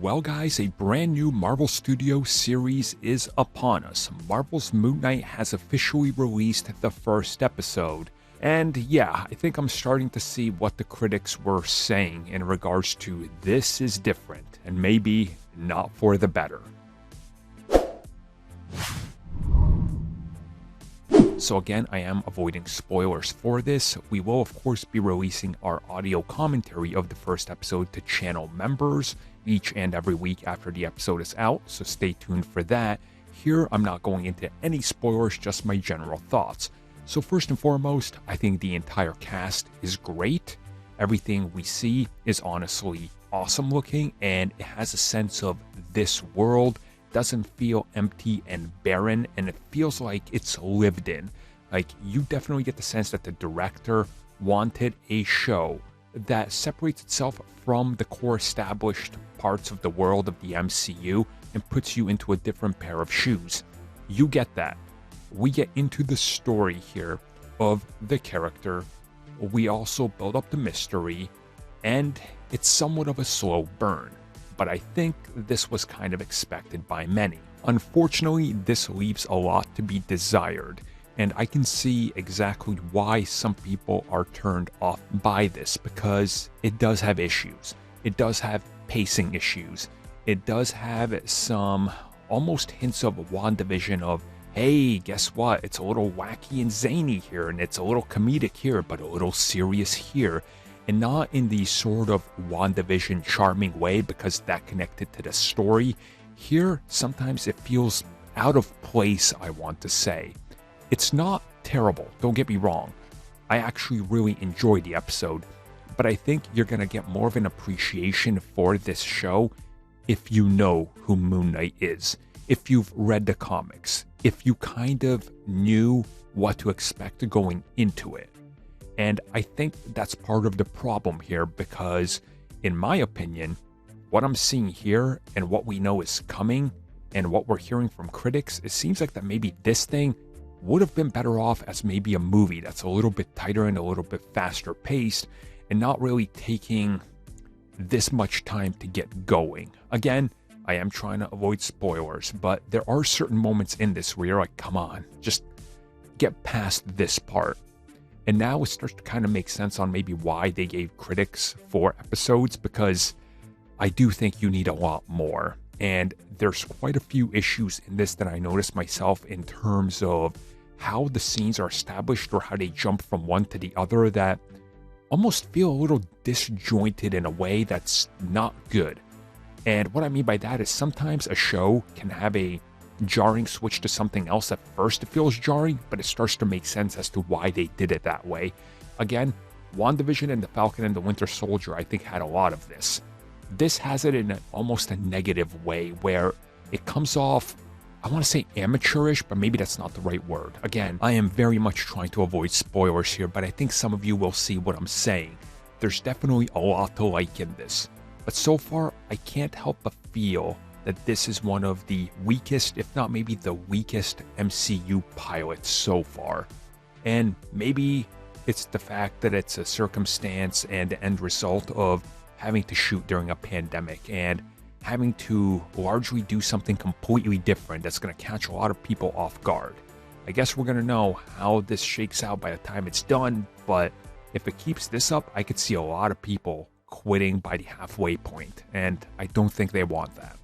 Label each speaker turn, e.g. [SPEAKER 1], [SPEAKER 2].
[SPEAKER 1] Well guys, a brand new Marvel Studios series is upon us. Marvel's Moon Knight has officially released the first episode. And yeah, I think I'm starting to see what the critics were saying in regards to this is different, and maybe not for the better. So again, I am avoiding spoilers for this. We will of course be releasing our audio commentary of the first episode to channel members each and every week after the episode is out, so stay tuned for that. Here, I'm not going into any spoilers, just my general thoughts. So first and foremost, I think the entire cast is great. Everything we see is honestly awesome looking, and it has a sense of this world. Doesn't feel empty and barren, and it feels like it's lived in. Like, you definitely get the sense that the director wanted a show that separates itself from the core established parts of the world of the MCU and puts you into a different pair of shoes. You get that. We get into the story here of the character. We also build up the mystery, and it's somewhat of a slow burn. But I think this was kind of expected by many. Unfortunately, this leaves a lot to be desired, and I can see exactly why some people are turned off by this, because it does have issues. It does have pacing issues. It does have some almost hints of WandaVision of, hey, guess what? It's a little wacky and zany here, and it's a little comedic here, but a little serious here. And not in the sort of WandaVision charming way, because that connected to the story. Here, sometimes it feels out of place, I want to say. It's not terrible, don't get me wrong. I actually really enjoyed the episode, but I think you're going to get more of an appreciation for this show if you know who Moon Knight is, if you've read the comics, if you kind of knew what to expect going into it. And I think that's part of the problem here, because in my opinion, what I'm seeing here and what we know is coming and what we're hearing from critics, it seems like that maybe this thing would have been better off as maybe a movie that's a little bit tighter and a little bit faster paced and not really taking this much time to get going. Again, I am trying to avoid spoilers, but there are certain moments in this where you're like, come on, just get past this part. And now it starts to kind of make sense on maybe why they gave critics 4 episodes, because I do think you need a lot more. And there's quite a few issues in this that I noticed myself in terms of how the scenes are established or how they jump from one to the other that almost feel a little disjointed in a way that's not good. And what I mean by that is sometimes a show can have a jarring switch to something else. At first it feels jarring, but it starts to make sense as to why they did it that way. Again, WandaVision and the Falcon and the Winter Soldier I think had a lot of this. This has it in almost a negative way where it comes off, I want to say amateurish, but maybe that's not the right word. Again, I am very much trying to avoid spoilers here, but I think some of you will see what I'm saying. There's definitely a lot to like in this. But so far, I can't help but feel that this is one of the weakest, if not maybe the weakest MCU pilots so far. And maybe it's the fact that it's a circumstance and the end result of having to shoot during a pandemic and having to largely do something completely different that's going to catch a lot of people off guard. I guess we're going to know how this shakes out by the time it's done, but if it keeps this up, I could see a lot of people quitting by the halfway point, and I don't think they want that.